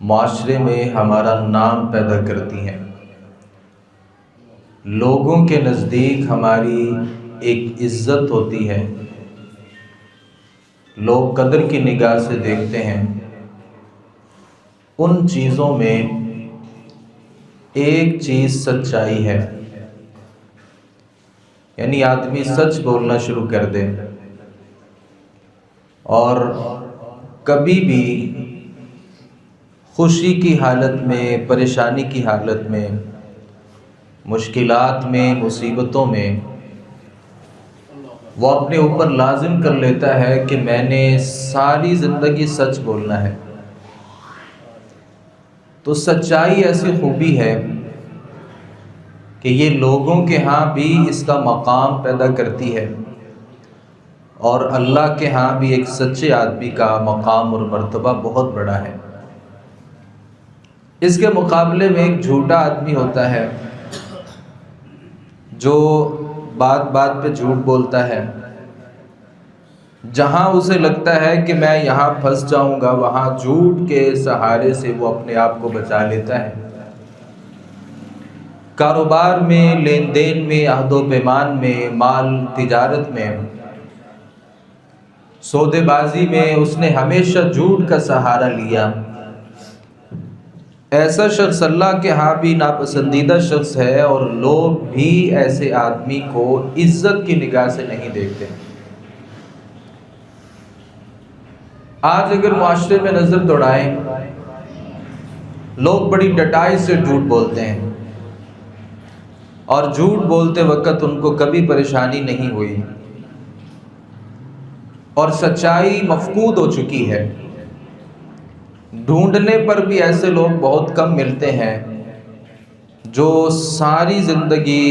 معاشرے میں ہمارا نام پیدا کرتی ہیں، لوگوں کے نزدیک ہماری ایک عزت ہوتی ہے، لوگ قدر کی نگاہ سے دیکھتے ہیں۔ ان چیزوں میں ایک چیز سچائی ہے، یعنی آدمی سچ بولنا شروع کر دے اور کبھی بھی خوشی کی حالت میں، پریشانی کی حالت میں، مشکلات میں، مصیبتوں میں وہ اپنے اوپر لازم کر لیتا ہے کہ میں نے ساری زندگی سچ بولنا ہے۔ تو سچائی ایسی خوبی ہے کہ یہ لوگوں کے ہاں بھی اس کا مقام پیدا کرتی ہے، اور اللہ کے ہاں بھی ایک سچے آدمی کا مقام اور مرتبہ بہت بڑا ہے۔ اس کے مقابلے میں ایک جھوٹا آدمی ہوتا ہے جو بات بات پہ جھوٹ بولتا ہے، جہاں اسے لگتا ہے کہ میں یہاں پھنس جاؤں گا وہاں جھوٹ کے سہارے سے وہ اپنے آپ کو بچا لیتا ہے۔ کاروبار میں، لین دین میں، عہد و پیمان میں، مال تجارت میں، سودے بازی میں اس نے ہمیشہ جھوٹ کا سہارا لیا۔ ایسا شخص اللہ کے ہاں بھی ناپسندیدہ شخص ہے، اور لوگ بھی ایسے آدمی کو عزت کی نگاہ سے نہیں دیکھتے۔ آج اگر معاشرے میں نظر دوڑائیں، لوگ بڑی ڈٹائی سے جھوٹ بولتے ہیں، اور جھوٹ بولتے وقت ان کو کبھی پریشانی نہیں ہوئی، اور سچائی مفقود ہو چکی ہے۔ ڈھونڈنے پر بھی ایسے لوگ بہت کم ملتے ہیں جو ساری زندگی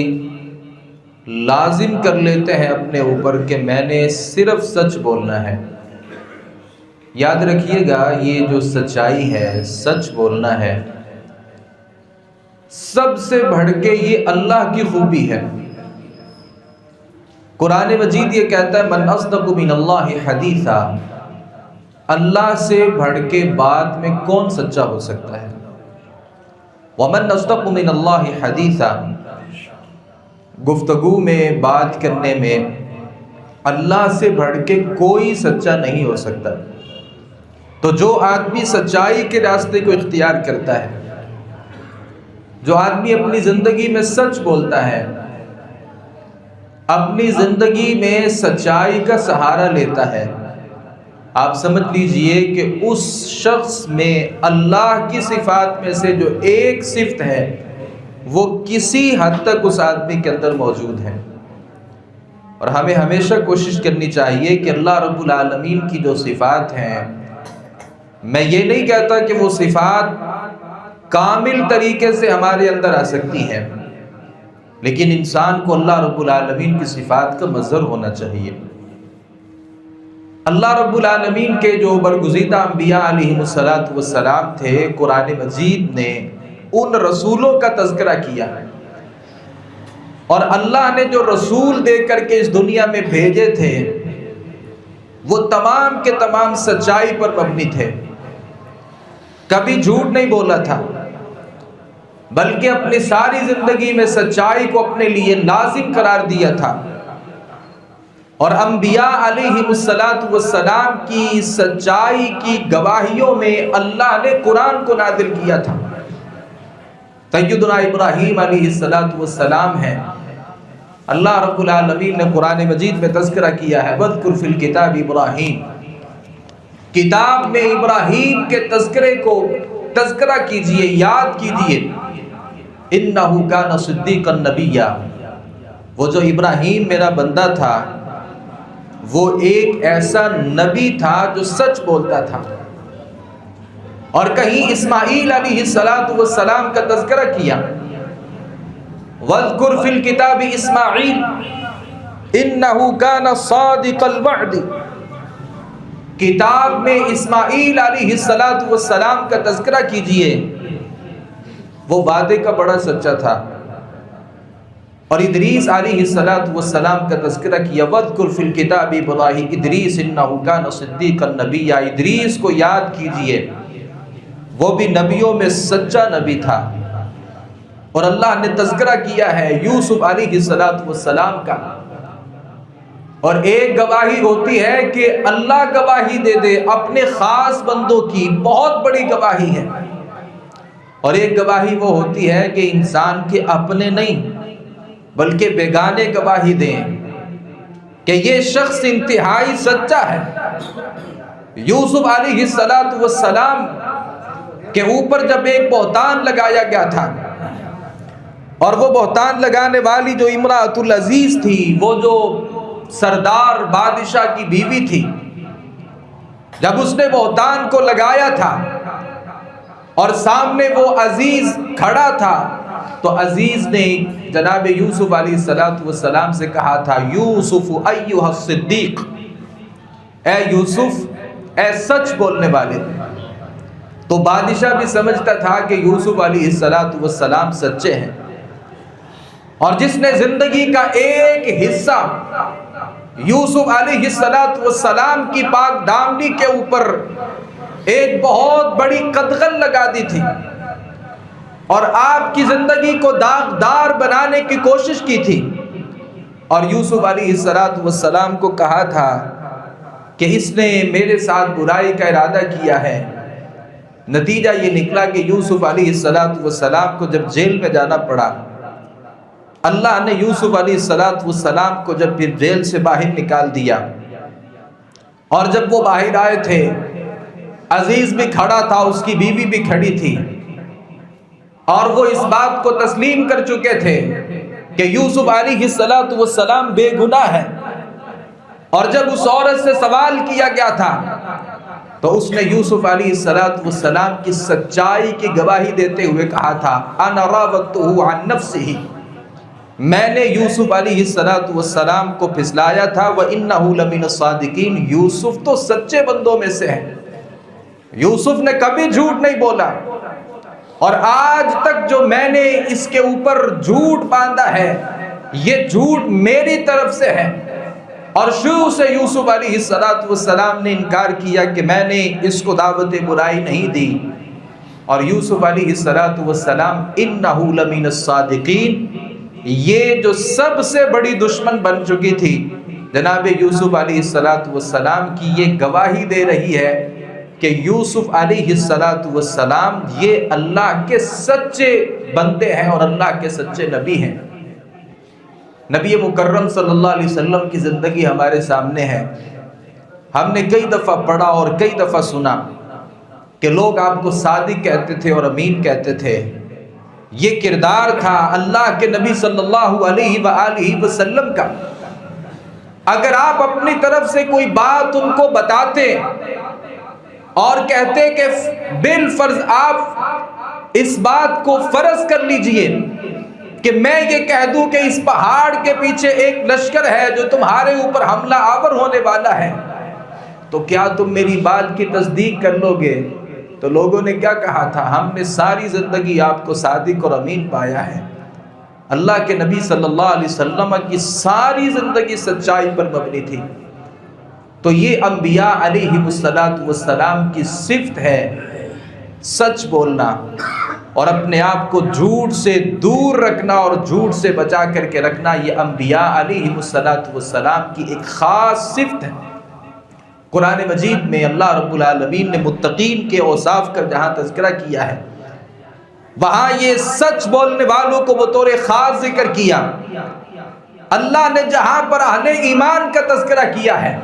لازم کر لیتے ہیں اپنے اوپر کہ میں نے صرف سچ بولنا ہے۔ یاد رکھیے گا، یہ جو سچائی ہے، سچ بولنا ہے، سب سے بڑھ کے یہ اللہ کی خوبی ہے۔ قرآن مجید یہ کہتا ہے من اصدق من اللہ حدیثا، اللہ سے بڑھ کے بات میں کون سچا ہو سکتا ہے؟ ومن اصدق من اللہ حدیثا، گفتگو میں، بات کرنے میں اللہ سے بڑھ کے کوئی سچا نہیں ہو سکتا۔ تو جو آدمی سچائی کے راستے کو اختیار کرتا ہے، جو آدمی اپنی زندگی میں سچ بولتا ہے، اپنی زندگی میں سچائی کا سہارا لیتا ہے، آپ سمجھ لیجئے کہ اس شخص میں اللہ کی صفات میں سے جو ایک صفت ہے وہ کسی حد تک اس آدمی کے اندر موجود ہے۔ اور ہمیں ہمیشہ کوشش کرنی چاہیے کہ اللہ رب العالمین کی جو صفات ہیں، میں یہ نہیں کہتا کہ وہ صفات کامل طریقے سے ہمارے اندر آ سکتی ہیں، لیکن انسان کو اللہ رب العالمین کی صفات کا مظہر ہونا چاہیے۔ اللہ رب العالمین کے جو برگزیدہ انبیاء علیہ السلام تھے، قرآن مجید نے ان رسولوں کا تذکرہ کیا ہے، اور اللہ نے جو رسول دے کر کے اس دنیا میں بھیجے تھے وہ تمام کے تمام سچائی پر مبنی تھے، کبھی جھوٹ نہیں بولا تھا، بلکہ اپنی ساری زندگی میں سچائی کو اپنے لیے لازم قرار دیا تھا۔ اور انبیاء علیہ السلام کی سچائی کی گواہیوں میں اللہ نے قرآن کو نازل کیا تھا۔ سیدنا ابراہیم علیہ السلام ہیں، اللہ رب العالمین نے قرآن مجید میں تذکرہ کیا ہے وَاذْكُرْ فِي الْكِتَابِ ابراہیم، کتاب میں ابراہیم کے تذکرے کو تذکرہ کیجئے، یاد کیجئے۔ إِنَّهُ كَانَ صِدِّيقًا نَبِيًّا، وہ جو ابراہیم میرا بندہ تھا وہ ایک ایسا نبی تھا جو سچ بولتا تھا۔ اور کہیں اسماعیل علیہ السلام کا تذکرہ کیا، وَاذْكُرْ فِي الْكِتَابِ إِسْمَاعِيلَ إِنَّهُ كَانَ صَادِقَ الْوَعْدِ، کتاب میں اسماعیل علیہ السلام کا تذکرہ کیجئے، وہ وعدے کا بڑا سچا تھا۔ اور ادریس علیہ السلام کا تذکرہ کیا، وَاذْكُرْ فِي الْكِتَابِ إِدْرِيسَ إِنَّهُ كَانَ صِدِّيقًا نَبِيًّا، ادریس کو یاد کیجئے، وہ بھی نبیوں میں سچا نبی تھا، اور اللہ نے تذکرہ کیا ہے یوسف علیہ السلام کا، اور ایک گواہی ہوتی ہے کہ اللہ گواہی دے دے اپنے خاص بندوں کی، بہت بڑی گواہی ہے، اور ایک گواہی وہ ہوتی ہے کہ انسان کے اپنے نہیں بلکہ بیگانے گواہی دیں کہ یہ شخص انتہائی سچا ہے۔ یوسف علیہ السلام کے اوپر جب ایک بہتان لگایا گیا تھا، اور وہ بہتان لگانے والی جو امرأۃ العزیز تھی، وہ جو سردار بادشاہ کی بیوی تھی، جب اس نے بہتان کو لگایا تھا اور سامنے وہ عزیز کھڑا تھا، تو عزیز نے جناب یوسف علیہ السلام سے کہا تھا یوسف ایھا الصدیق، اے یوسف، اے سچ بولنے والے۔ تو بادشاہ بھی سمجھتا تھا کہ یوسف علیہ السلام سچے ہیں، اور جس نے زندگی کا ایک حصہ یوسف علیہ السلام کی پاک دامنی کے اوپر ایک بہت بڑی قدغن لگا دی تھی، اور آپ کی زندگی کو داغدار بنانے کی کوشش کی تھی، اور یوسف علیہ السلام کو کہا تھا کہ اس نے میرے ساتھ برائی کا ارادہ کیا ہے، نتیجہ یہ نکلا کہ یوسف علیہ السلام کو جب جیل میں جانا پڑا، اللہ نے یوسف علیہ السلام کو جب پھر جیل سے باہر نکال دیا، اور جب وہ باہر آئے تھے، عزیز بھی کھڑا تھا، اس کی بیوی بھی کھڑی تھی، اور وہ اس بات کو تسلیم کر چکے تھے کہ یوسف علیہ السلام بے گناہ ہے، اور جب اس عورت سے سوال کیا گیا تھا تو اس نے یوسف علیہ السلام کی سچائی کی گواہی دیتے ہوئے کہا تھا انا راودتہ عن نفسہ، میں نے یوسف علیہ السلام کو پھسلایا تھا، وَإِنَّهُ لَمِنَ الصَّادِقِينَ، یوسف تو سچے بندوں میں سے ہے، یوسف نے کبھی جھوٹ نہیں بولا، اور آج تک جو میں نے اس کے اوپر جھوٹ باندھا ہے یہ جھوٹ میری طرف سے ہے۔ اور شروع سے یوسف علیہ السلام نے انکار کیا کہ میں نے اس کو دعوت برائی نہیں دی، اور یوسف علیہ السلام انہ لمن الصادقین، یہ جو سب سے بڑی دشمن بن چکی تھی جناب یوسف علیہ السلام کی، یہ گواہی دے رہی ہے کہ یوسف علیہ السلام یہ اللہ کے سچے بندے ہیں اور اللہ کے سچے نبی ہیں۔ نبی مکرم صلی اللہ علیہ وسلم کی زندگی ہمارے سامنے ہے، ہم نے کئی دفعہ پڑھا اور کئی دفعہ سنا کہ لوگ آپ کو صادق کہتے تھے اور امین کہتے تھے، یہ کردار تھا اللہ کے نبی صلی اللہ علیہ وآلہ وسلم کا۔ اگر آپ اپنی طرف سے کوئی بات ان کو بتاتے اور کہتے کہ بالفرض آپ اس بات کو فرض کر لیجئے کہ میں یہ کہہ دوں کہ اس پہاڑ کے پیچھے ایک لشکر ہے جو تمہارے اوپر حملہ آور ہونے والا ہے، تو کیا تم میری بات کی تصدیق کر لو گے؟ تو لوگوں نے کیا کہا تھا، ہم نے ساری زندگی آپ کو صادق اور امین پایا ہے۔ اللہ کے نبی صلی اللہ علیہ وسلم کی ساری زندگی سچائی پر مبنی تھی۔ تو یہ انبیاء علیہ السلام کی صفت ہے، سچ بولنا اور اپنے آپ کو جھوٹ سے دور رکھنا اور جھوٹ سے بچا کر کے رکھنا، یہ انبیاء علیہ السلام کی ایک خاص صفت ہے۔ قرآن مجید میں اللہ رب العالمین نے متقین کے اوصاف کا جہاں تذکرہ کیا ہے، وہاں یہ سچ بولنے والوں کو بطور خاص ذکر کیا۔ اللہ نے جہاں پر اہل ایمان کا تذکرہ کیا ہے،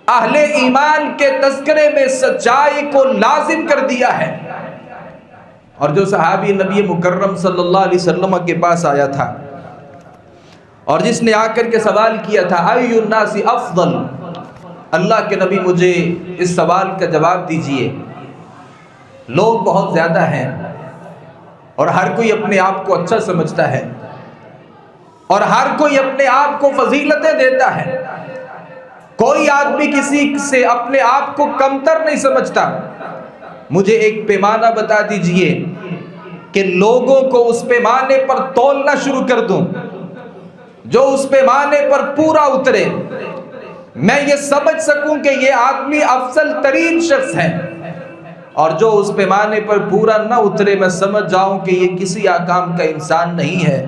اہل ایمان کے تذکرے میں سچائی کو لازم کر دیا ہے۔ اور جو صحابی نبی مکرم صلی اللہ علیہ وسلم کے پاس آیا تھا اور جس نے آ کر کے سوال کیا تھا ای الناس افضل، اللہ کے نبی مجھے اس سوال کا جواب دیجئے، لوگ بہت زیادہ ہیں اور ہر کوئی اپنے آپ کو اچھا سمجھتا ہے اور ہر کوئی اپنے آپ کو فضیلتیں دیتا ہے، کوئی آدمی کسی سے اپنے آپ کو کمتر نہیں سمجھتا، مجھے ایک پیمانہ بتا دیجئے کہ لوگوں کو اس پیمانے پر تولنا شروع کر دوں، جو اس پیمانے پر پورا اترے، میں یہ سمجھ سکوں کہ یہ آدمی افضل ترین شخص ہے۔ اور جو اس پیمانے پر پورا نہ اترے میں سمجھ جاؤں کہ یہ کسی آکام کا انسان نہیں ہے،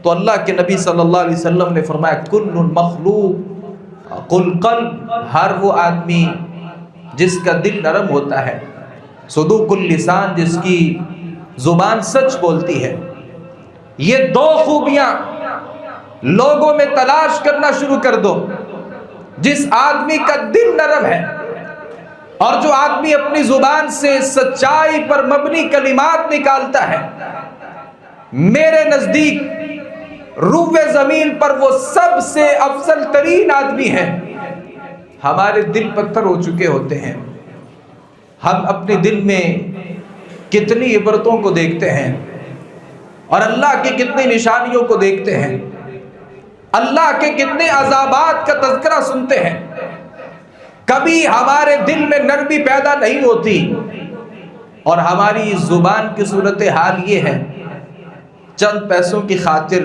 تو اللہ کے نبی صلی اللہ علیہ وسلم نے فرمایا کل مخلوق قل قلب، ہر وہ آدمی جس کا دل نرم ہوتا ہے، صدوق اللسان، جس کی زبان سچ بولتی ہے. یہ دو خوبیاں لوگوں میں تلاش کرنا شروع کر دو. جس آدمی کا دل نرم ہے اور جو آدمی اپنی زبان سے سچائی پر مبنی کلمات نکالتا ہے، میرے نزدیک روح زمین پر وہ سب سے افضل ترین آدمی ہے. ہمارے دل پتھر ہو چکے ہوتے ہیں، ہم اپنے دل میں کتنی عبرتوں کو دیکھتے ہیں اور اللہ کی کتنی نشانیوں کو دیکھتے ہیں، اللہ کے کتنے عذابات کا تذکرہ سنتے ہیں. کبھی ہمارے دل میں نرمی پیدا نہیں ہوتی، اور ہماری زبان کی صورتحال یہ ہے، چند پیسوں کی خاطر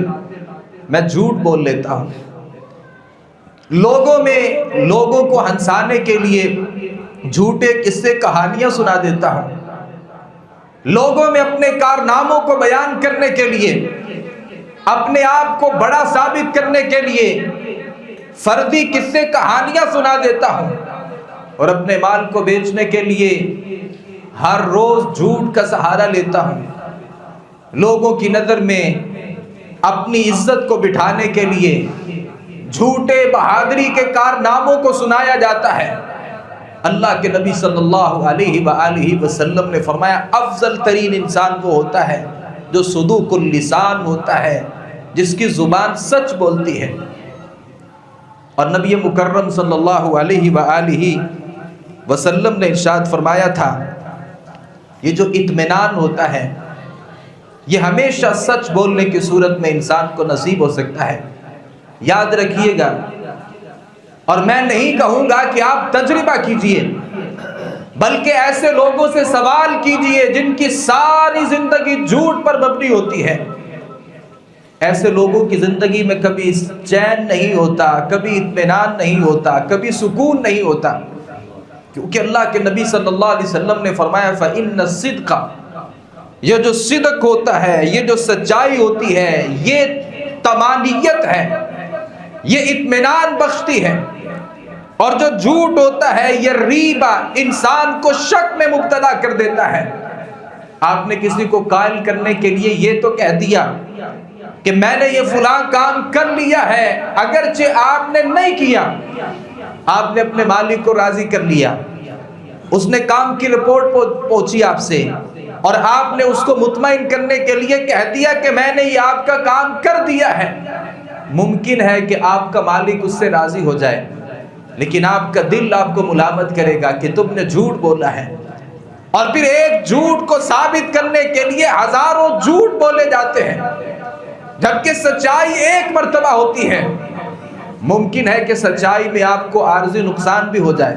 میں جھوٹ بول لیتا ہوں، لوگوں کو ہنسانے کے لیے جھوٹے قصے کہانیاں سنا دیتا ہوں، لوگوں میں اپنے کارناموں کو بیان کرنے کے لیے، اپنے آپ کو بڑا ثابت کرنے کے لیے فردی قصے کہانیاں سنا دیتا ہوں، اور اپنے مال کو بیچنے کے لیے ہر روز جھوٹ کا سہارا لیتا ہوں. لوگوں کی نظر میں اپنی عزت کو بٹھانے کے لیے جھوٹے بہادری کے کارناموں کو سنایا جاتا ہے. اللہ کے نبی صلی اللہ علیہ وآلہ وسلم نے فرمایا افضل ترین انسان وہ ہوتا ہے جو صدوق اللسان ہوتا ہے، جس کی زبان سچ بولتی ہے. اور نبی مکرم صلی اللہ علیہ وآلہ وسلم نے ارشاد فرمایا تھا، یہ جو اطمینان ہوتا ہے یہ ہمیشہ سچ بولنے کی صورت میں انسان کو نصیب ہو سکتا ہے. یاد رکھیے گا، اور میں نہیں کہوں گا کہ آپ تجربہ کیجئے، بلکہ ایسے لوگوں سے سوال کیجئے جن کی ساری زندگی جھوٹ پر مبنی ہوتی ہے. ایسے لوگوں کی زندگی میں کبھی چین نہیں ہوتا، کبھی اطمینان نہیں ہوتا، کبھی سکون نہیں ہوتا، کیونکہ اللہ کے نبی صلی اللہ علیہ وسلم نے فرمایا فَإِنَّ الصِّدْقَ، یہ جو صدق ہوتا ہے، یہ جو سچائی ہوتی ہے، یہ طمانینت ہے، یہ اطمینان بخشتی ہے. اور جو جھوٹ ہوتا ہے یہ ریبہ، انسان کو شک میں مبتلا کر دیتا ہے. آپ نے کسی کو قائل کرنے کے لیے یہ تو کہہ دیا کہ میں نے یہ فلاں کام کر لیا ہے، اگرچہ آپ نے نہیں کیا، آپ نے اپنے مالک کو راضی کر لیا، اس نے کام کی رپورٹ پہنچی آپ سے، اور آپ نے اس کو مطمئن کرنے کے لیے کہہ دیا کہ میں نے یہ آپ کا کام کر دیا ہے. ممکن ہے کہ آپ کا مالک اس سے راضی ہو جائے، لیکن آپ کا دل آپ کو ملامت کرے گا کہ تم نے جھوٹ بولا ہے. اور پھر ایک جھوٹ کو ثابت کرنے کے لیے ہزاروں جھوٹ بولے جاتے ہیں، جبکہ سچائی ایک مرتبہ ہوتی ہے. ممکن ہے کہ سچائی میں آپ کو عارضی نقصان بھی ہو جائے،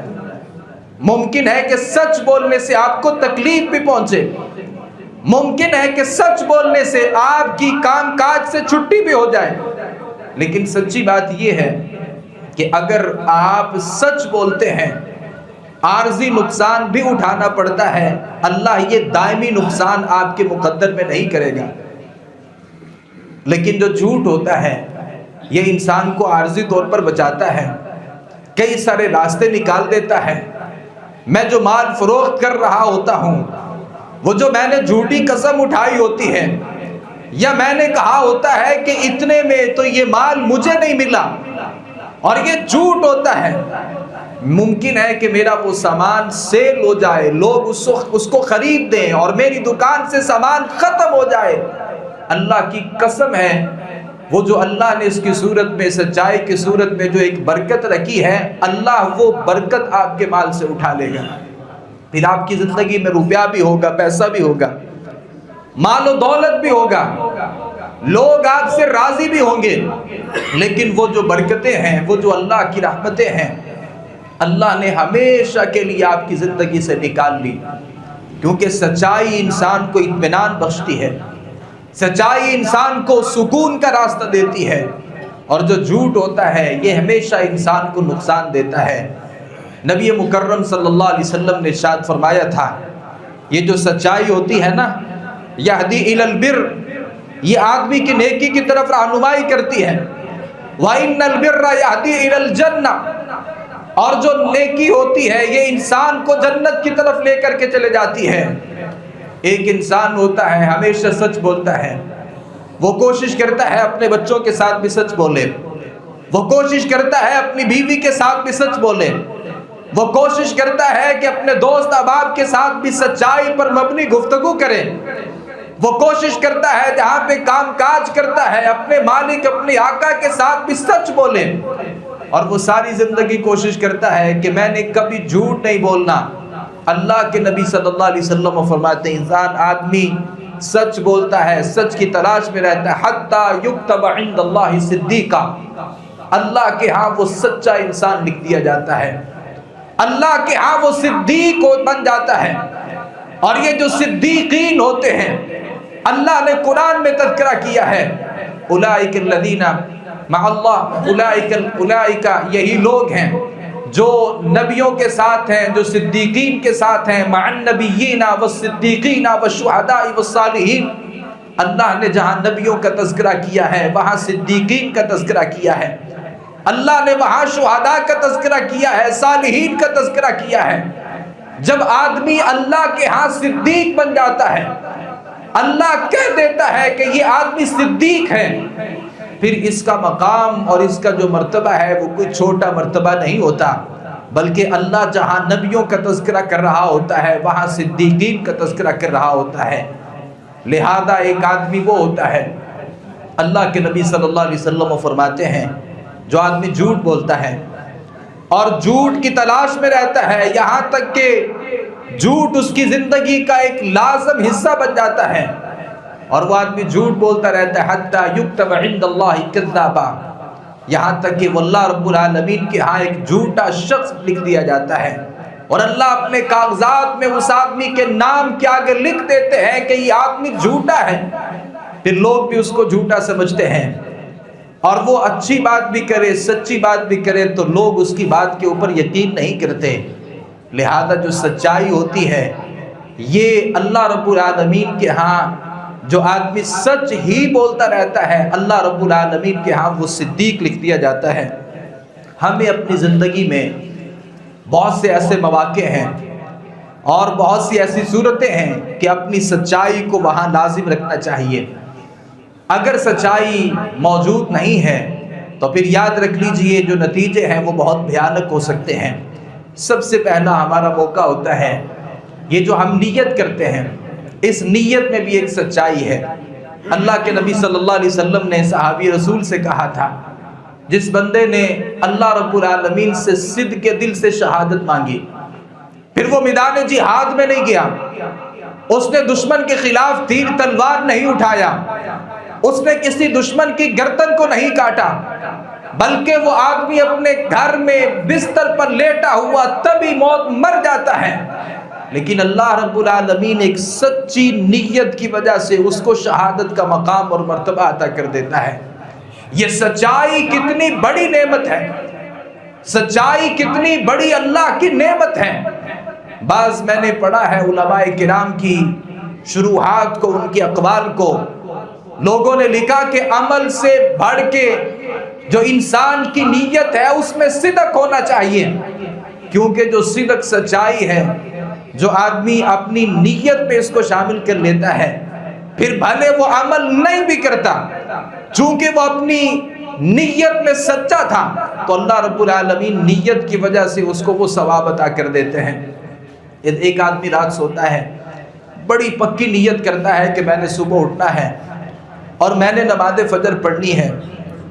ممکن ہے کہ سچ بولنے سے آپ کو تکلیف بھی پہنچے، ممکن ہے کہ سچ بولنے سے آپ کی کام کاج سے چھٹی بھی ہو جائے. لیکن سچی بات یہ ہے کہ اگر آپ سچ بولتے ہیں، عارضی نقصان بھی اٹھانا پڑتا ہے، اللہ یہ دائمی نقصان آپ کے مقدر میں نہیں کرے گا. لیکن جو جھوٹ ہوتا ہے یہ انسان کو عارضی طور پر بچاتا ہے، کئی سارے راستے نکال دیتا ہے. میں جو مال فروخت کر رہا ہوتا ہوں، وہ جو میں نے جھوٹی قسم اٹھائی ہوتی ہے، یا میں نے کہا ہوتا ہے کہ اتنے میں تو یہ مال مجھے نہیں ملا، اور یہ جھوٹ ہوتا ہے، ممکن ہے کہ میرا وہ سامان سیل ہو جائے، لوگ اس کو خرید دیں اور میری دکان سے سامان ختم ہو جائے. اللہ کی قسم ہے، وہ جو اللہ نے اس کی صورت میں، سچائی کی صورت میں جو ایک برکت رکھی ہے، اللہ وہ برکت آپ کے مال سے اٹھا لے گا. پھر آپ کی زندگی میں روپیہ بھی ہوگا، پیسہ بھی ہوگا، مال و دولت بھی ہوگا، لوگ آپ سے راضی بھی ہوں گے، لیکن وہ جو برکتیں ہیں، وہ جو اللہ کی رحمتیں ہیں، اللہ نے ہمیشہ کے لیے آپ کی زندگی سے نکال لی. کیونکہ سچائی انسان کو اطمینان بخشتی ہے، سچائی انسان کو سکون کا راستہ دیتی ہے، اور جو جھوٹ ہوتا ہے یہ ہمیشہ انسان کو نقصان دیتا ہے. نبی مکرم صلی اللہ علیہ وسلم نے ارشاد فرمایا تھا یہ جو سچائی ہوتی ہے نا، یہدی الی البر، یہ آدمی کی نیکی کی طرف رہنمائی کرتی ہے۔ وَإِنَّ الْبِرَّ يَهْدِي إِلَى الْجَنَّةِ، اور جو نیکی ہوتی ہے یہ انسان کو جنت کی طرف لے کر کے چلے جاتی ہے۔ ایک انسان ہوتا ہے ہمیشہ سچ بولتا ہے، وہ کوشش کرتا ہے اپنے بچوں کے ساتھ بھی سچ بولے، وہ کوشش کرتا ہے اپنی بیوی کے ساتھ بھی سچ بولے، وہ کوشش کرتا ہے کہ اپنے دوست احباب کے ساتھ بھی سچائی پر مبنی گفتگو کرے، وہ کوشش کرتا ہے جہاں پہ کام کاج کرتا ہے اپنے مالک اپنے آقا کے ساتھ بھی سچ بولے، اور وہ ساری زندگی کوشش کرتا ہے کہ میں نے کبھی جھوٹ نہیں بولنا۔ اللہ کے نبی صلی اللہ علیہ وسلم فرماتے ہیں انسان آدمی سچ بولتا ہے، سچ کی تلاش میں رہتا ہے، حتی یکتب عند اللہ صدیقا، اللہ کے ہاں وہ سچا انسان لکھ دیا جاتا ہے، اللہ کے ہاں وہ صدیق بن جاتا ہے۔ اور یہ جو صدیقین ہوتے ہیں اللہ نے قرآن میں تذکرہ کیا ہے، اولئک الذین مع اللہ، اولئک یہی لوگ ہیں جو نبیوں کے ساتھ ہیں، جو صدیقین کے ساتھ ہیں، مع النبیین والصدیقین والشہداء والصالحین۔ اللہ نے جہاں نبیوں کا تذکرہ کیا ہے وہاں صدیقین کا تذکرہ کیا ہے، اللہ نے وہاں شہداء کا تذکرہ کیا ہے، صالحین کا تذکرہ کیا ہے۔ جب آدمی اللہ کے ہاں صدیق بن جاتا ہے، اللہ کہہ دیتا ہے کہ یہ آدمی صدیق ہے، پھر اس کا مقام اور اس کا جو مرتبہ ہے وہ کوئی چھوٹا مرتبہ نہیں ہوتا، بلکہ اللہ جہاں نبیوں کا تذکرہ کر رہا ہوتا ہے وہاں صدیقین کا تذکرہ کر رہا ہوتا ہے۔ لہذا ایک آدمی وہ ہوتا ہے، اللہ کے نبی صلی اللہ علیہ وسلم فرماتے ہیں جو آدمی جھوٹ بولتا ہے اور جھوٹ کی تلاش میں رہتا ہے، یہاں تک کہ جھوٹ اس کی زندگی کا ایک لازم حصہ بن جاتا ہے، اور وہ آدمی جھوٹ بولتا رہتا ہے حتی یکتب عند اللہ کذابا، یہاں تک کہ وہ اللہ رب العالمین کے ہاں ایک جھوٹا شخص لکھ دیا جاتا ہے، اور اللہ اپنے کاغذات میں اس آدمی کے نام کے آگے لکھ دیتے ہیں کہ یہ آدمی جھوٹا ہے۔ پھر لوگ بھی اس کو جھوٹا سمجھتے ہیں، اور وہ اچھی بات بھی کرے سچی بات بھی کرے تو لوگ اس کی بات کے اوپر یقین نہیں کرتے۔ لہذا جو سچائی ہوتی ہے یہ اللہ رب العالمین کے ہاں جو آدمی سچ ہی بولتا رہتا ہے اللہ رب العالمین کے ہاں وہ صدیق لکھ دیا جاتا ہے۔ ہمیں اپنی زندگی میں بہت سے ایسے مواقع ہیں اور بہت سی ایسی صورتیں ہیں کہ اپنی سچائی کو وہاں لازم رکھنا چاہیے۔ اگر سچائی موجود نہیں ہے تو پھر یاد رکھ لیجئے جو نتیجے ہیں وہ بہت بھیانک ہو سکتے ہیں۔ سب سے پہلا ہمارا موقع ہوتا ہے یہ جو ہم نیت کرتے ہیں، اس نیت میں بھی ایک سچائی ہے۔ اللہ کے نبی صلی اللہ علیہ وسلم نے صحابی رسول سے کہا تھا جس بندے نے اللہ رب العالمین سے صدق کے دل سے شہادت مانگی، پھر وہ میدان جہاد میں نہیں گیا، اس نے دشمن کے خلاف تیر تلوار نہیں اٹھایا، اس نے کسی دشمن کی گردن کو نہیں کاٹا، بلکہ وہ آدمی اپنے گھر میں بستر پر لیٹا ہوا تبھی موت مر جاتا ہے، لیکن اللہ رب العالمین ایک سچی نیت کی وجہ سے اس کو شہادت کا مقام اور مرتبہ عطا کر دیتا ہے۔ یہ سچائی کتنی بڑی نعمت ہے، سچائی کتنی بڑی اللہ کی نعمت ہے۔ بعض میں نے پڑھا ہے علماء کرام کی شروحات کو، ان کے اقوال کو، لوگوں نے لکھا کہ عمل سے بڑھ کے جو انسان کی نیت ہے اس میں صدق ہونا چاہیے، کیونکہ جو صدق سچائی ہے جو آدمی اپنی نیت میں اس کو شامل کر لیتا ہے پھر بھلے وہ عمل نہیں بھی کرتا، چونکہ وہ اپنی نیت میں سچا تھا تو اللہ رب العالمین نیت کی وجہ سے اس کو وہ ثواب عطا کر دیتے ہیں۔ ایک آدمی رات سوتا ہے، بڑی پکی نیت کرتا ہے کہ میں نے صبح اٹھنا ہے اور میں نے نماز فجر پڑھنی ہے،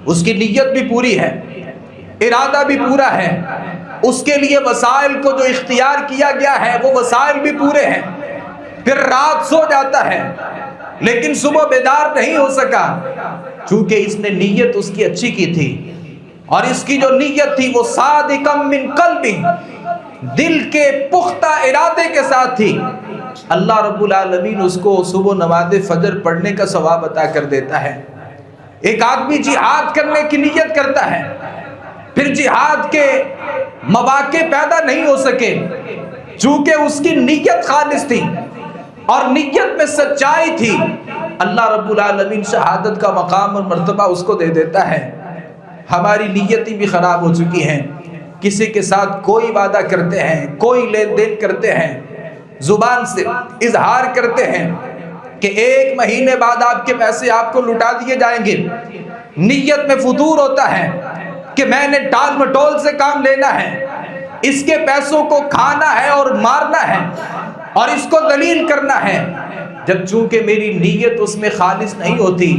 اس کی نیت بھی پوری ہے، ارادہ بھی پورا ہے، اس کے لیے وسائل کو جو اختیار کیا گیا ہے وہ وسائل بھی پورے ہیں، پھر رات سو جاتا ہے لیکن صبح بیدار نہیں ہو سکا، چونکہ اس نے نیت اس کی اچھی کی تھی، اور اس کی جو نیت تھی وہ صادقم من قلبی، دل کے پختہ ارادے کے ساتھ تھی، اللہ رب العالمین اس کو صبح نماز فجر پڑھنے کا ثواب عطا کر دیتا ہے۔ ایک آدمی جہاد کرنے کی نیت کرتا ہے، پھر جہاد کے مواقع پیدا نہیں ہو سکے، چونکہ اس کی نیت خالص تھی، اور نیت میں سچائی تھی، اللہ رب العالمین شہادت کا مقام اور مرتبہ اس کو دے دیتا ہے۔ ہماری نیتیں بھی خراب ہو چکی ہیں، کسی کے ساتھ کوئی وعدہ کرتے ہیں، کوئی لین دین کرتے ہیں، زبان سے اظہار کرتے ہیں کہ 1 مہینے بعد آپ کے پیسے آپ کو لٹا دیے جائیں گے، نیت میں فطور ہوتا ہے کہ میں نے ٹال مٹول سے کام لینا ہے، اس کے پیسوں کو کھانا ہے اور مارنا ہے اور اس کو ذلیل کرنا ہے۔ جب چونکہ میری نیت اس میں خالص نہیں ہوتی،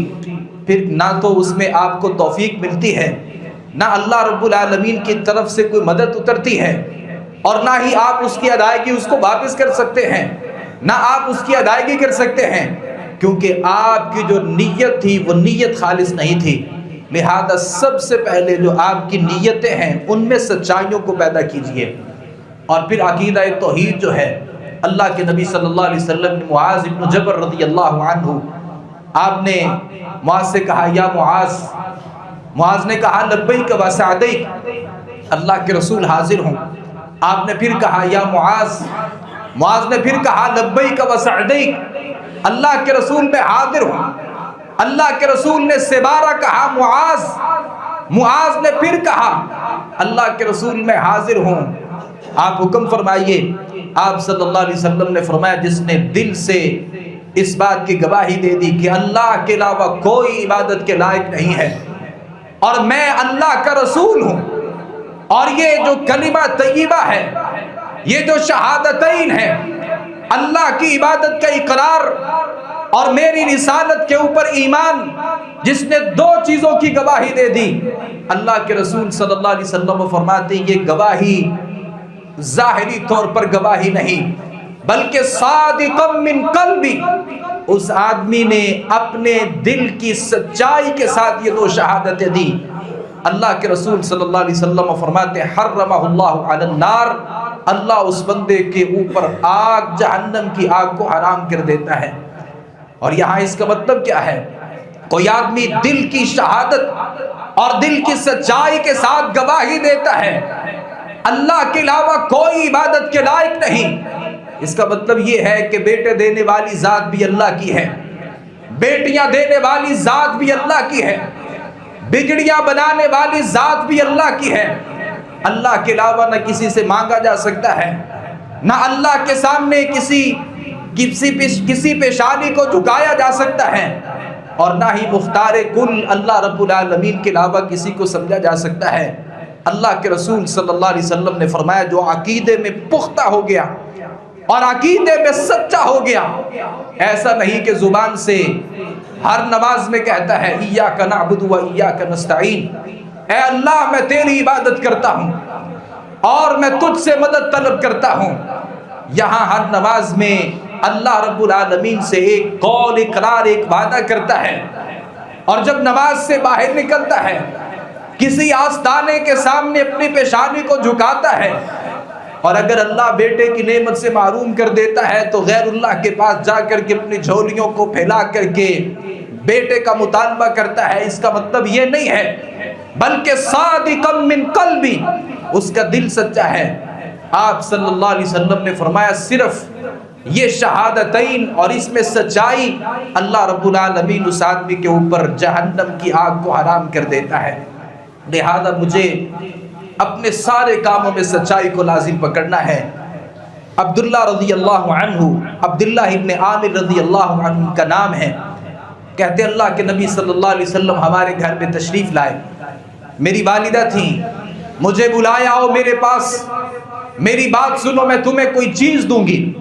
پھر نہ تو اس میں آپ کو توفیق ملتی ہے، نہ اللہ رب العالمین کی طرف سے کوئی مدد اترتی ہے، اور نہ ہی آپ اس کی ادائیگی اس کو واپس کر سکتے ہیں، نہ آپ اس کی ادائیگی کر سکتے ہیں، کیونکہ آپ کی جو نیت تھی وہ نیت خالص نہیں تھی۔ لہذا سب سے پہلے جو آپ کی نیتیں ہیں ان میں سچائیوں کو پیدا کیجئے۔ اور پھر عقیدہ توحید جو ہے، اللہ کے نبی صلی اللہ علیہ وسلم نے معاذ بن جبل رضی اللہ عنہ، آپ نے معاذ سے کہا یا معاذ، معاذ نے کہا لبیک و سعدیک، اللہ کے رسول حاضر ہوں۔ آپ نے پھر کہا یا معاذ، معاذ نے پھر کہا لبیک و سعدیک، اللہ کے رسول میں حاضر ہوں۔ اللہ کے رسول نے سبارہ کہا معاذ، معاذ نے پھر کہا اللہ کے رسول میں حاضر ہوں، آپ حکم فرمائیے۔ آپ صلی اللہ علیہ وسلم نے فرمایا جس نے دل سے اس بات کی گواہی دے دی کہ اللہ کے علاوہ کوئی عبادت کے لائق نہیں ہے اور میں اللہ کا رسول ہوں، اور یہ جو کلمہ طیبہ ہے، یہ جو شہادتین ہے، اللہ کی عبادت کا اقرار اور میری رسالت کے اوپر ایمان، جس نے 2 چیزوں کی گواہی دے دی، اللہ کے رسول صلی اللہ علیہ وسلم فرماتے ہیں یہ گواہی ظاہری طور پر گواہی نہیں بلکہ صادقا من قلبی، اس آدمی نے اپنے دل کی سچائی کے ساتھ یہ 2 شہادتیں دی۔ اللہ کے رسول صلی اللہ علیہ وسلم فرماتے ہیں حرمہ اللہ علی النار، اللہ اس بندے کے اوپر آگ، جہنم کی آگ کو حرام کر دیتا ہے۔ اور یہاں اس کا مطلب کیا ہے؟ کوئی آدمی دل کی شہادت اور دل کی سچائی کے ساتھ گواہی دیتا ہے اللہ کے علاوہ کوئی عبادت کے لائق نہیں، اس کا مطلب یہ ہے کہ بیٹے دینے والی ذات بھی اللہ کی ہے، بیٹیاں دینے والی ذات بھی اللہ کی ہے، بگڑیاں بنانے والی ذات بھی اللہ کی ہے۔ اللہ کے علاوہ نہ کسی سے مانگا جا سکتا ہے، نہ اللہ کے سامنے کسی پیشانی کو جھکایا جا سکتا ہے، اور نہ ہی مختار کل اللہ رب العالمین کے علاوہ کسی کو سمجھا جا سکتا ہے۔ اللہ کے رسول صلی اللہ علیہ وسلم نے فرمایا جو عقیدے میں پختہ ہو گیا اور عقیدے میں سچا ہو گیا، ایسا نہیں کہ زبان سے ہر نماز میں کہتا ہے ایاک نعبد و ایاک نستعین، اے اللہ میں تیری عبادت کرتا ہوں اور میں تجھ سے مدد طلب کرتا ہوں، یہاں ہر نماز میں اللہ رب العالمین سے ایک قول، اقرار، ایک وعدہ کرتا ہے، اور جب نماز سے باہر نکلتا ہے کسی آستانے کے سامنے اپنی پیشانی کو جھکاتا ہے، اور اگر اللہ بیٹے کی نعمت سے محروم کر دیتا ہے تو غیر اللہ کے پاس جا کر کے اپنی جھولیوں کو پھیلا کر کے بیٹے کا مطالبہ کرتا ہے۔ اس کا مطلب یہ نہیں ہے بلکہ صادقا من قلبی، اس کا دل سچا ہے۔ آپ صلی اللہ علیہ وسلم نے فرمایا صرف یہ شہادتین اور اس میں سچائی، اللہ رب العالمین اس آدمی کے اوپر جہنم کی آگ کو حرام کر دیتا ہے۔ لہذا مجھے اپنے سارے کاموں میں سچائی کو لازم پکڑنا ہے۔ عبداللہ رضی اللہ عنہ، عبداللہ ابن عامر رضی اللہ عنہ کا نام ہے، کہتے اللہ کے نبی صلی اللہ علیہ وسلم ہمارے گھر میں تشریف لائے، میری والدہ تھیں، مجھے بلایا آؤ میرے پاس، میری بات سنو، میں تمہیں کوئی چیز دوں گی۔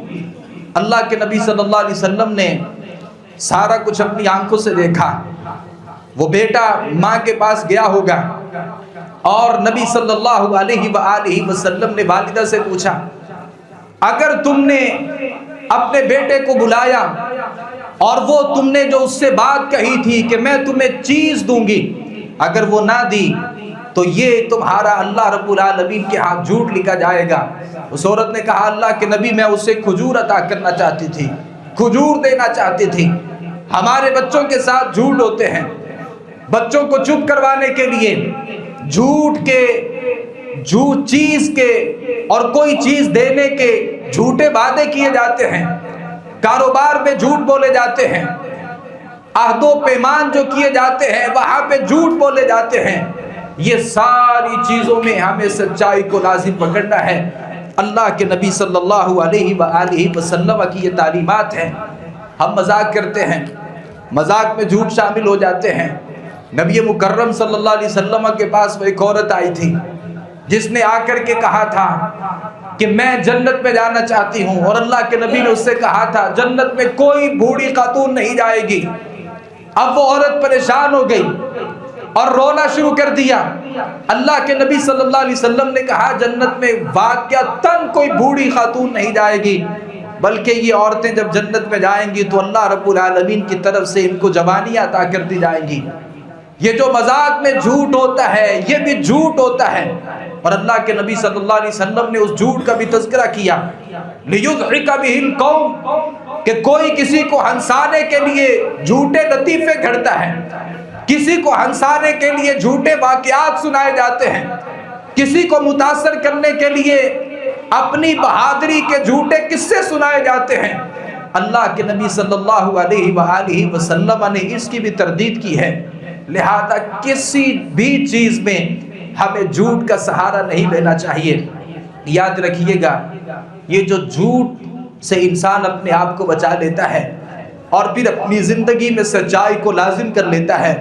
اللہ کے نبی صلی اللہ علیہ وسلم نے سارا کچھ اپنی آنکھوں سے دیکھا، وہ بیٹا ماں کے پاس گیا ہوگا، اور نبی صلی اللہ علیہ وآلہ وسلم نے والدہ سے پوچھا اگر تم نے اپنے بیٹے کو بلایا اور وہ تم نے جو اس سے بات کہی تھی کہ میں تمہیں چیز دوں گی، اگر وہ نہ دی تو یہ تمہارا اللہ رب العالمین کے ہاتھ جھوٹ لکھا جائے گا۔ اس عورت نے کہا اللہ کے نبی میں اسے کھجور عطا کرنا چاہتی تھی، کھجور دینا چاہتی تھی۔ ہمارے بچوں کے ساتھ جھوٹ ہوتے ہیں، بچوں کو چپ کروانے کے لیے جھوٹ چیز کے اور کوئی چیز دینے کے جھوٹے وعدے کیے جاتے ہیں۔ کاروبار میں جھوٹ بولے جاتے ہیں، عہد و پیمان جو کیے جاتے ہیں وہاں پہ جھوٹ بولے جاتے ہیں۔ یہ ساری چیزوں میں ہمیں سچائی کو لازم پکڑنا ہے۔ اللہ کے نبی صلی اللہ علیہ وآلہ وسلم کی یہ تعلیمات ہیں۔ ہم مذاق کرتے ہیں، مذاق میں جھوٹ شامل ہو جاتے ہیں۔ نبی مکرم صلی اللہ علیہ وسلم کے پاس وہ ایک عورت آئی تھی جس نے آ کر کے کہا تھا کہ میں جنت میں جانا چاہتی ہوں، اور اللہ کے نبی نے اس سے کہا تھا جنت میں کوئی بوڑھی خاتون نہیں جائے گی۔ اب وہ عورت پریشان ہو گئی اور رونا شروع کر دیا۔ اللہ کے نبی صلی اللہ علیہ وسلم نے کہا جنت میں واقعتاً کوئی بوڑھی خاتون نہیں جائے گی، بلکہ یہ عورتیں جب جنت میں جائیں گی تو اللہ رب العالمین کی طرف سے ان کو جوانیاں عطا کر دی جائیں گی۔ یہ جو مذاق میں جھوٹ ہوتا ہے یہ بھی جھوٹ ہوتا ہے، اور اللہ کے نبی صلی اللہ علیہ وسلم نے اس جھوٹ کا بھی تذکرہ کیا، لِيُضْحِكَ بِهِ الْقَوْمَ، کہ کوئی کسی کو ہنسانے کے لیے جھوٹے لطیفے گھڑتا ہے، کسی کو ہنسانے کے لیے جھوٹے واقعات سنائے جاتے ہیں، کسی کو متاثر کرنے کے لیے اپنی بہادری کے جھوٹے قصے سنائے جاتے ہیں۔ اللہ کے نبی صلی اللہ علیہ وآلہ وسلم نے اس کی بھی تردید کی ہے، لہذا کسی بھی چیز میں ہمیں جھوٹ کا سہارا نہیں لینا چاہیے۔ یاد رکھیے گا یہ جو جھوٹ سے انسان اپنے آپ کو بچا لیتا ہے اور پھر اپنی زندگی میں سچائی کو لازم کر لیتا ہے،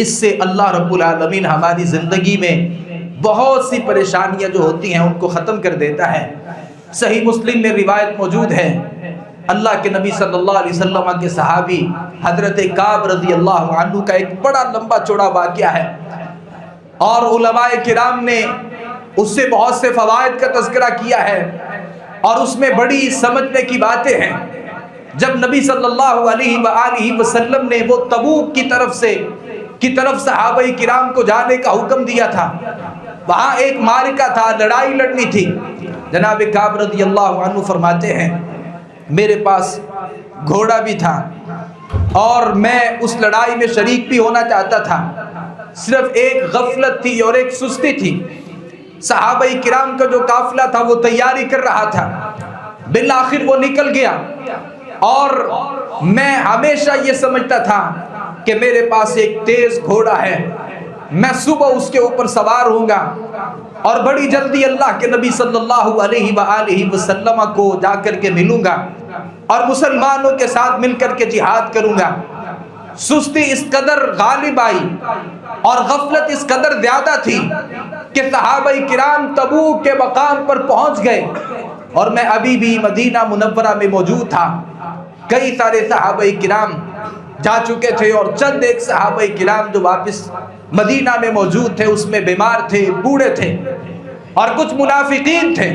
اس سے اللہ رب العالمین ہماری زندگی میں بہت سی پریشانیاں جو ہوتی ہیں ان کو ختم کر دیتا ہے۔ صحیح مسلم میں روایت موجود ہے، اللہ کے نبی صلی اللہ علیہ وسلم کے صحابی حضرت کعب رضی اللہ عنہ کا ایک بڑا لمبا چوڑا واقعہ ہے، اور علماء کرام نے اس سے بہت سے فوائد کا تذکرہ کیا ہے، اور اس میں بڑی سمجھنے کی باتیں ہیں۔ جب نبی صلی اللہ علیہ وآلہ وسلم نے وہ تبوک کی طرف صحابہ کرام کو جانے کا حکم دیا تھا، وہاں ایک معرکہ تھا، لڑائی لڑنی تھی۔ جناب کعب رضی اللہ عنہ فرماتے ہیں میرے پاس گھوڑا بھی تھا اور میں اس لڑائی میں شریک بھی ہونا چاہتا تھا، صرف ایک غفلت تھی اور ایک سستی تھی۔ صحابہ کرام کا جو قافلہ تھا وہ تیاری کر رہا تھا، بالآخر وہ نکل گیا، اور میں ہمیشہ یہ سمجھتا تھا کہ میرے پاس ایک تیز گھوڑا ہے، میں صبح اس کے اوپر سوار ہوں گا اور بڑی جلدی اللہ کے نبی صلی اللہ علیہ وآلہ وسلم کو جا کر کے ملوں گا اور مسلمانوں کے ساتھ مل کر کے جہاد کروں گا۔ سستی اس قدر غالب آئی اور غفلت اس قدر زیادہ تھی کہ صحابہ کرام تبوک کے مقام پر پہنچ گئے، اور میں ابھی بھی مدینہ منورہ میں موجود تھا۔ کئی سارے صحابہ کرام جا چکے تھے، اور چند ایک صحابہ کرام جو واپس مدینہ میں موجود تھے اس میں بیمار تھے، بوڑھے تھے، اور کچھ منافقین تھے۔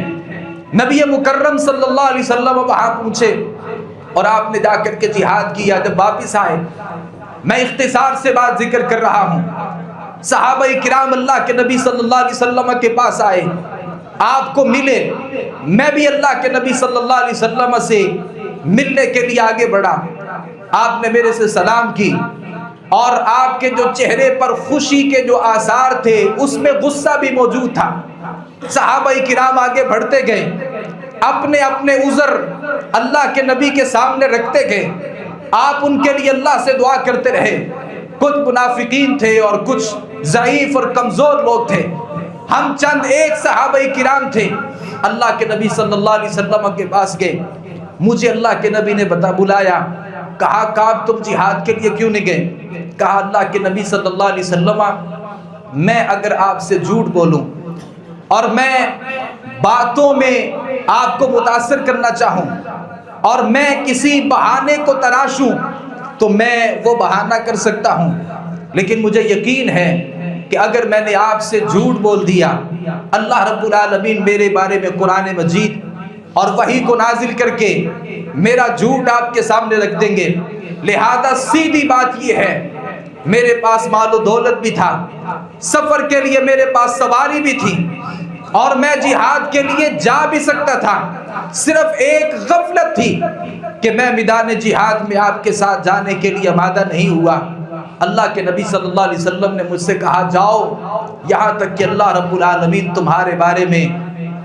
نبی مکرم صلی اللہ علیہ وسلم وہاں پہنچے اور آپ نے جا کر کے جہاد کیا۔ جب واپس آئے، میں اختصار سے بات ذکر کر رہا ہوں، صحابہ کرام اللہ کے نبی صلی اللہ علیہ وسلم کے پاس آئے، آپ کو ملے، میں بھی اللہ کے نبی صلی اللہ علیہ وسلم سے ملنے کے لیے آگے بڑھا۔ آپ نے میرے سے سلام کی، اور آپ کے جو چہرے پر خوشی کے جو آثار تھے اس میں غصہ بھی موجود تھا۔ صحابہ کرام آگے بڑھتے گئے، اپنے اپنے عذر اللہ کے نبی کے سامنے رکھتے گئے، آپ ان کے لیے اللہ سے دعا کرتے رہے۔ کچھ منافقین تھے اور کچھ ضعیف اور کمزور لوگ تھے، ہم چند ایک صحابہ کرام تھے۔ اللہ کے نبی صلی اللہ علیہ وسلم کے پاس گئے، مجھے اللہ کے نبی نے بلایا، کہا کعب تم جہاد کے لیے کیوں نہیں گئے؟ کہا اللہ کے نبی صلی اللہ علیہ وسلم میں اگر آپ سے جھوٹ بولوں اور میں باتوں میں آپ کو متاثر کرنا چاہوں اور میں کسی بہانے کو تراشوں تو میں وہ بہانہ کر سکتا ہوں، لیکن مجھے یقین ہے کہ اگر میں نے آپ سے جھوٹ بول دیا اللہ رب العالمین میرے بارے میں قرآن مجید اور وحی کو نازل کر کے میرا جھوٹ آپ کے سامنے رکھ دیں گے۔ لہذا سیدھی بات یہ ہے، میرے پاس مال و دولت بھی تھا، سفر کے لیے میرے پاس سواری بھی تھی، اور میں جہاد کے لیے جا بھی سکتا تھا، صرف ایک غفلت تھی کہ میں میدان جہاد میں آپ کے ساتھ جانے کے لیے آمادہ نہیں ہوا۔ اللہ کے نبی صلی اللہ علیہ وسلم نے مجھ سے کہا جاؤ یہاں تک کہ اللہ رب العالمین تمہارے بارے میں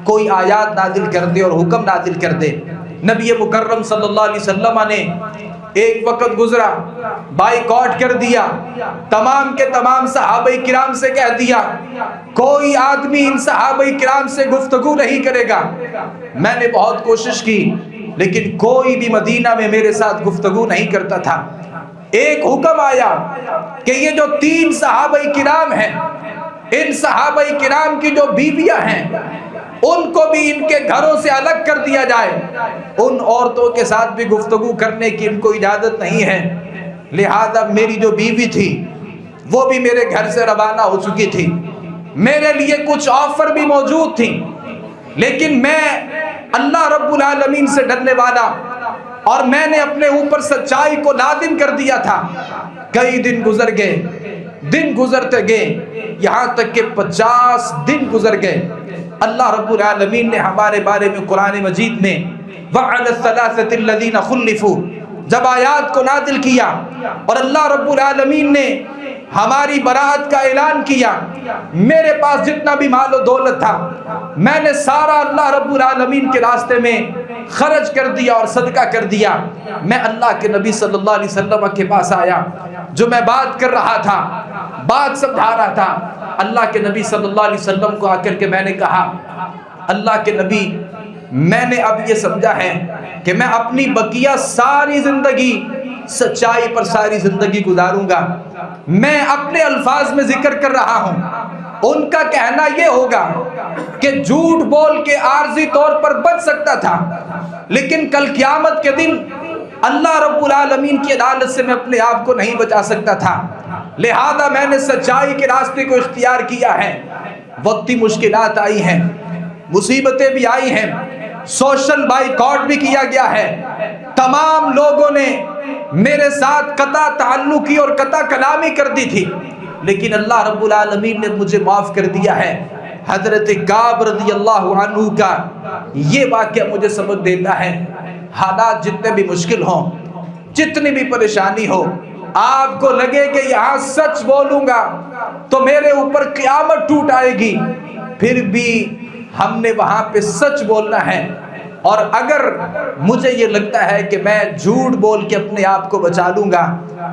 کوئی آیات نازل کر دے اور حکم نازل کر دے۔ نبی مکرم صلی اللہ علیہ وسلم نے ایک وقت گزرا، بائیکاٹ کر دیا، تمام کے تمام صحابہ کرام سے کہہ دیا کوئی آدمی ان صحابہ کرام سے گفتگو نہیں کرے گا۔ میں نے بہت کوشش کی لیکن کوئی بھی مدینہ میں میرے ساتھ گفتگو نہیں کرتا تھا۔ ایک حکم آیا کہ یہ جو 3 صحابہ کرام ہیں، ان صحابہ کرام کی جو بیویاں ہیں ان کو بھی ان کے گھروں سے الگ کر دیا جائے، ان عورتوں کے ساتھ بھی گفتگو کرنے کی ان کو اجازت نہیں ہے۔ لہذا میری جو بیوی تھی وہ بھی میرے گھر سے روانہ ہو چکی تھی، میرے لیے کچھ آفر بھی موجود تھی، لیکن میں اللہ رب العالمین سے ڈرنے والا اور میں نے اپنے اوپر سچائی کو لازم کر دیا تھا۔ کئی دن گزر گئے، دن گزرتے گئے، یہاں تک کہ 50 دن گزر گئے۔ اللہ رب العالمین نے ہمارے بارے میں قرآن مجید میں وَعَلَى الثَّلَاثَةِ الَّذِينَ خُلِّفُوا جب آیات کو نازل کیا اور اللہ رب العالمین نے ہماری براءت کا اعلان کیا، میرے پاس جتنا بھی مال و دولت تھا میں نے سارا اللہ رب العالمین کے راستے میں خرچ کر دیا اور صدقہ کر دیا۔ میں اللہ کے نبی صلی اللہ علیہ وسلم کے پاس آیا، جو میں بات کر رہا تھا، بات سمجھا رہا تھا، اللہ کے نبی صلی اللہ علیہ وسلم کو آ کر کے میں نے کہا اللہ کے نبی میں نے اب یہ سمجھا ہے کہ میں اپنی بقیہ ساری زندگی سچائی پر ساری زندگی گزاروں گا۔ میں اپنے الفاظ میں ذکر کر رہا ہوں، ان کا کہنا یہ ہوگا کہ جھوٹ بول کے عارضی طور پر بچ سکتا تھا، لیکن کل قیامت کے دن اللہ رب العالمین کی عدالت سے میں اپنے آپ کو نہیں بچا سکتا تھا، لہذا میں نے سچائی کے راستے کو اختیار کیا ہے۔ وقتی مشکلات آئی ہیں، مصیبتیں بھی آئی ہیں، سوشل بائیکاٹ بھی کیا گیا ہے، تمام لوگوں نے میرے ساتھ قطع تعلقی اور قطع کلامی کر دی تھی، لیکن اللہ رب العالمین نے مجھے معاف کر دیا ہے۔ حضرت کعب رضی اللہ عنہ کا یہ واقعہ مجھے سبق دیتا ہے، حالات جتنے بھی مشکل ہوں، جتنی بھی پریشانی ہو، آپ کو لگے کہ یہاں سچ بولوں گا تو میرے اوپر قیامت ٹوٹ آئے گی، پھر بھی ہم نے وہاں پہ سچ بولنا ہے۔ اور اگر مجھے یہ لگتا ہے کہ میں جھوٹ بول کے اپنے آپ کو بچا لوں گا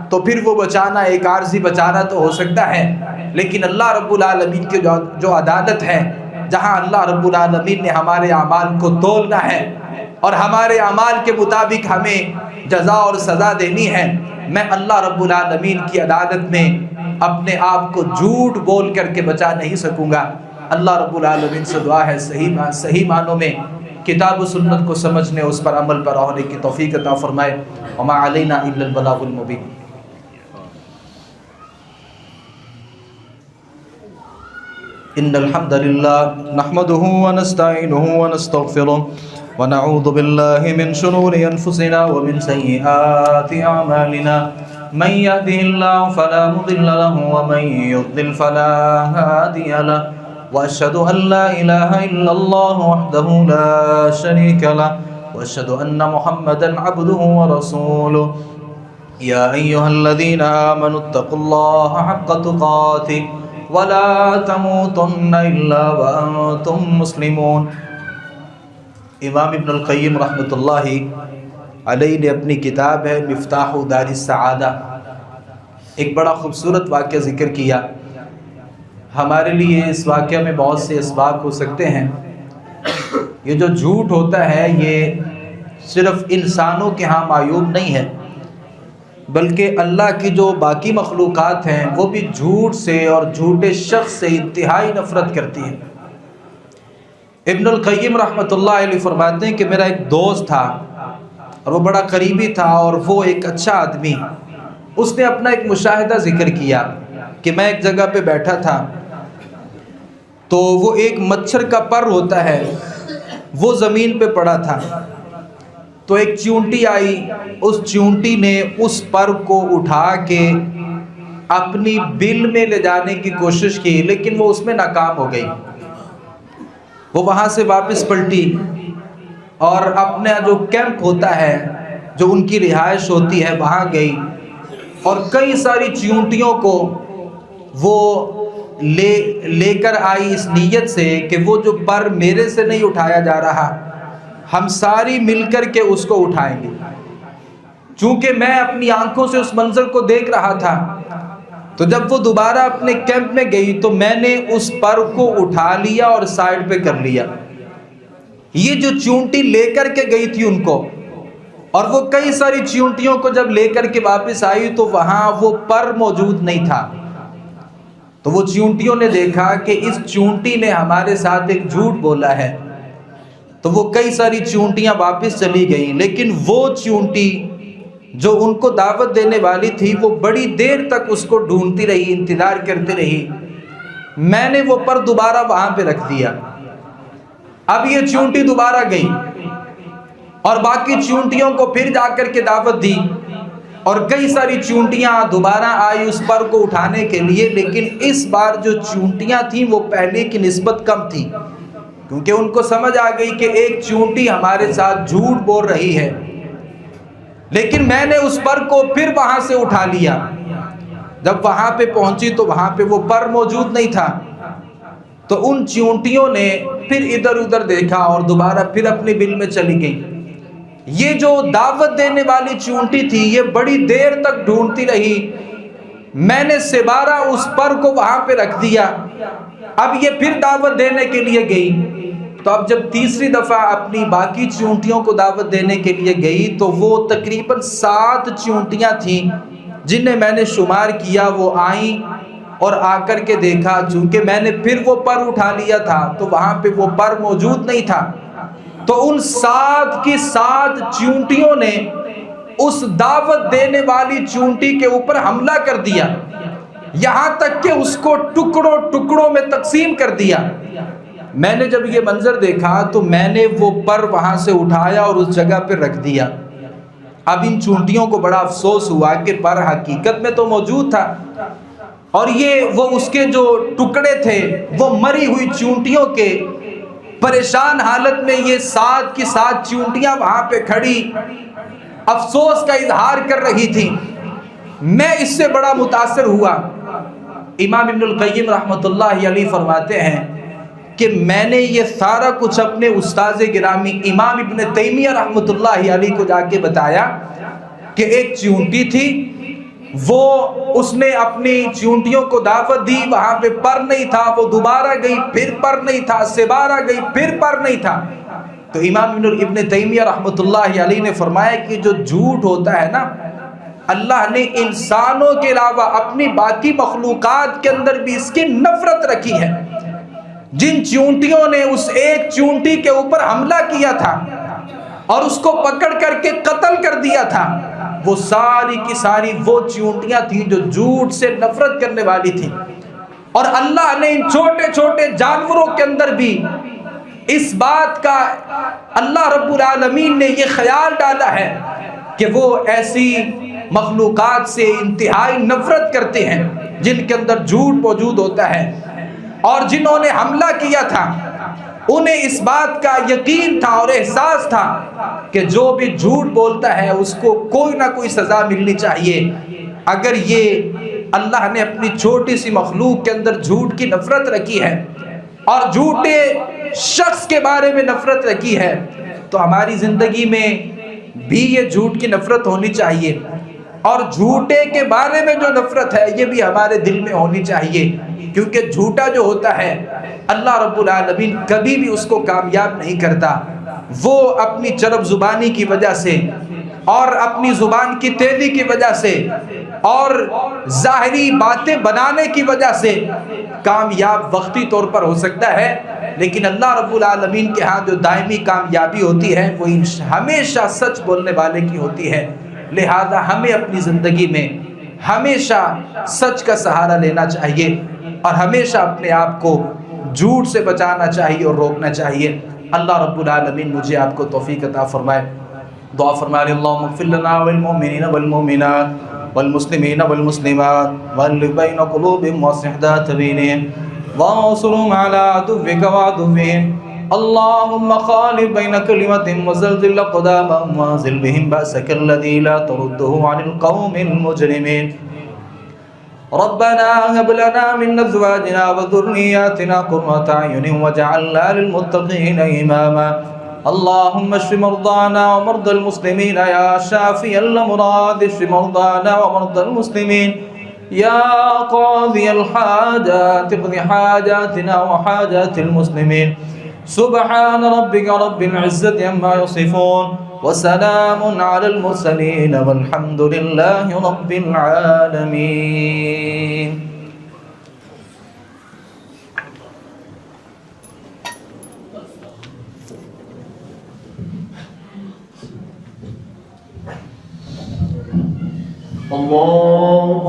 تو پھر وہ بچانا ایک عارضی بچانا تو ہو سکتا ہے، لیکن اللہ رب العالمین کی جو عدالت ہے، جہاں اللہ رب العالمین نے ہمارے اعمال کو تولنا ہے اور ہمارے اعمال کے مطابق ہمیں جزا اور سزا دینی ہے، میں اللہ رب العالمین کی عدالت میں اپنے آپ کو جھوٹ بول کر کے بچا نہیں سکوں گا۔ اللہ رب العالمین سے دعا ہے صحیح معنوں میں کتاب و سنت کو سمجھنے، اس پر عمل پر ہونے کی توفیق عطا فرمائے۔ وما علینا الا البلاغ المبین۔ ان الحمد للہ نحمده ونستعینه ونستغفره ونعوذ باللہ من شرور انفسنا ومن سیئات اعمالنا من يهده الله فلا مضل له ومن يضلل فلا هادي له وأشهد أن لا إله إلا الله وحده لا شريك له وأشهد أن محمدا عبده ورسوله يا أيها الذين آمنوا اتقوا الله حق تقاته ولا تموتن إلا وأنتم مسلمون۔ امام ابن القیم رحمۃ اللہ علیہ نے اپنی کتاب ہے مفتاح دار السعادہ ایک بڑا خوبصورت واقعہ ذکر کیا۔ ہمارے لیے اس واقعہ میں بہت سے اسباق ہو سکتے ہیں۔ یہ جو جھوٹ ہوتا ہے یہ صرف انسانوں کے ہاں معیوب نہیں ہے، بلکہ اللہ کی جو باقی مخلوقات ہیں وہ بھی جھوٹ سے اور جھوٹے شخص سے انتہائی نفرت کرتی ہیں۔ ابن القیم رحمۃ اللہ علیہ فرماتے ہیں کہ میرا ایک دوست تھا اور وہ بڑا قریبی تھا اور وہ ایک اچھا آدمی، اس نے اپنا ایک مشاہدہ ذکر کیا کہ میں ایک جگہ پہ بیٹھا تھا تو وہ ایک مچھر کا پر ہوتا ہے وہ زمین پہ پڑا تھا، تو ایک چیونٹی آئی، اس چیونٹی نے اس پر کو اٹھا کے اپنی بل میں لے جانے کی کوشش کی، لیکن وہ اس میں ناکام ہو گئی۔ وہ وہاں سے واپس پلٹی اور اپنا جو کیمپ ہوتا ہے، جو ان کی رہائش ہوتی ہے، وہاں گئی اور کئی ساری چیونٹیوں کو وہ لے کر آئی اس نیت سے کہ وہ جو پر میرے سے نہیں اٹھایا جا رہا، ہم ساری مل کر کے اس کو اٹھائیں گے۔ چونکہ میں اپنی آنکھوں سے اس منظر کو دیکھ رہا تھا، تو جب وہ دوبارہ اپنے کیمپ میں گئی تو میں نے اس پر کو اٹھا لیا اور سائیڈ پہ کر لیا۔ یہ جو چونٹی لے کر کے گئی تھی ان کو، اور وہ کئی ساری چونٹیوں کو جب لے کر کے واپس آئی تو وہاں وہ پر موجود نہیں تھا۔ تو وہ چونٹیوں نے دیکھا کہ اس چونٹی نے ہمارے ساتھ ایک جھوٹ بولا ہے، تو وہ کئی ساری چونٹیاں واپس چلی گئیں، لیکن وہ چونٹی جو ان کو دعوت دینے والی تھی وہ بڑی دیر تک اس کو ڈھونڈتی رہی، انتظار کرتی رہی۔ میں نے وہ پر دوبارہ وہاں پہ رکھ دیا۔ اب یہ چونٹی دوبارہ گئی اور باقی چونٹیوں کو پھر جا کر کے دعوت دی، اور کئی ساری چونٹیاں دوبارہ آئی اس پر کو اٹھانے کے لیے، لیکن اس بار جو چونٹیاں تھیں وہ پہلے کی نسبت کم تھی، کیونکہ ان کو سمجھ آ گئی کہ ایک چونٹی ہمارے ساتھ جھوٹ بول رہی ہے۔ لیکن میں نے اس پر کو پھر وہاں سے اٹھا لیا۔ جب وہاں پہ پہنچی تو وہاں پہ وہ پر موجود نہیں تھا، تو ان چونٹیوں نے پھر ادھر ادھر دیکھا اور دوبارہ پھر اپنے بل میں چلی گئی۔ یہ جو دعوت دینے والی چونٹی تھی یہ بڑی دیر تک ڈھونڈتی رہی، میں نے دوبارہ اس پر کو وہاں پہ رکھ دیا۔ اب یہ پھر دعوت دینے کے لیے گئی، تو اب جب تیسری دفعہ اپنی باقی چونٹیوں کو دعوت دینے کے لیے گئی تو وہ تقریباً 7 چونٹیاں تھیں جنہیں میں نے شمار کیا۔ وہ آئیں اور آ کر کے دیکھا، چونکہ میں نے پھر وہ پر اٹھا لیا تھا تو وہاں پہ وہ پر موجود نہیں تھا، تو ان 7 کی 7 چونٹیوں نے اس دعوت دینے والی چونٹی کے اوپر حملہ کر دیا، یہاں تک کہ اس کو ٹکڑوں ٹکڑوں میں تقسیم کر دیا۔ میں نے جب یہ منظر دیکھا تو میں نے وہ پر وہاں سے اٹھایا اور اس جگہ پہ رکھ دیا۔ اب ان چونٹیوں کو بڑا افسوس ہوا کہ پر حقیقت میں تو موجود تھا، اور یہ وہ اس کے جو ٹکڑے تھے وہ مری ہوئی چونٹیوں کے، پریشان حالت میں یہ 7 کی 7 چونٹیاں وہاں پہ کھڑی افسوس کا اظہار کر رہی تھی۔ میں اس سے بڑا متاثر ہوا۔ امام ابن القیم رحمۃ اللہ علیہ فرماتے ہیں کہ میں نے یہ سارا کچھ اپنے استاذ گرامی امام ابن تیمیہ رحمۃ اللہ علیہ کو جا کے بتایا کہ ایک چونٹی تھی، وہ اس نے اپنی چونٹیوں کو دعوت دی، وہاں پہ پر نہیں تھا، وہ دوبارہ گئی پھر پر نہیں تھا، دوبارہ گئی پھر پر نہیں تھا۔ تو امام ابن تیمیہ رحمۃ اللہ علیہ نے فرمایا کہ جو جھوٹ ہوتا ہے نا، اللہ نے انسانوں کے علاوہ اپنی باقی مخلوقات کے اندر بھی اس کی نفرت رکھی ہے۔ جن چونٹیوں نے اس ایک چونٹی کے اوپر حملہ کیا تھا اور اس کو پکڑ کر کے قتل کر دیا تھا، وہ ساری کی ساری وہ چونٹیاں تھیں جو جھوٹ سے نفرت کرنے والی تھیں۔ اور اللہ نے ان چھوٹے چھوٹے جانوروں کے اندر بھی اس بات کا اللہ رب العالمین نے یہ خیال ڈالا ہے کہ وہ ایسی مخلوقات سے انتہائی نفرت کرتے ہیں جن کے اندر جھوٹ موجود ہوتا ہے، اور جنہوں نے حملہ کیا تھا انہیں اس بات کا یقین تھا اور احساس تھا کہ جو بھی جھوٹ بولتا ہے اس کو کوئی نہ کوئی سزا ملنی چاہیے۔ اگر یہ اللہ نے اپنی چھوٹی سی مخلوق کے اندر جھوٹ کی نفرت رکھی ہے اور جھوٹے شخص کے بارے میں نفرت رکھی ہے، تو ہماری زندگی میں بھی یہ جھوٹ کی نفرت ہونی چاہیے، اور جھوٹے کے بارے میں جو نفرت ہے یہ بھی ہمارے دل میں ہونی چاہیے، کیونکہ جھوٹا جو ہوتا ہے اللہ رب العالمین کبھی بھی اس کو کامیاب نہیں کرتا۔ وہ اپنی چرب زبانی کی وجہ سے اور اپنی زبان کی تیزی کی وجہ سے اور ظاہری باتیں بنانے کی وجہ سے کامیاب وقتی طور پر ہو سکتا ہے، لیکن اللہ رب العالمین کے ہاں جو دائمی کامیابی ہوتی ہے وہ ہمیشہ سچ بولنے والے کی ہوتی ہے۔ لہذا ہمیں اپنی زندگی میں ہمیشہ سچ کا سہارا لینا چاہیے اور ہمیشہ اپنے آپ کو جھوٹ سے بچانا چاہیے اور روکنا چاہیے۔ اللہ رب العالمین مجھے آپ کو توفیق عطا فرمائے۔ دعا فرمائے اللہم اغفر لنا والمؤمنین والمؤمنات والمسلمین والمسلمات واللذ بین قلوبہم واصلح ذات بینہم وانصرهم على عدوک وعدوہم اللهم خالف بين كلمتهم وزلزل أقدامهم وانزل بهم بأسك الذي لا ترده عن القوم المجرمين ربنا هب لنا من أزواجنا وذرياتنا قرة أعين واجعلنا للمتقين إماما اللهم اشف مرضانا ومرضى المسلمين يا شافي الأمراض اشف مرضانا ومرضى المسلمين يا قاضي الحاجات اقض حاجاتنا وحاجات المسلمين سبحان ربك رب العزة عما يصفون وسلام على المرسلين والحمد لله رب العالمين. الله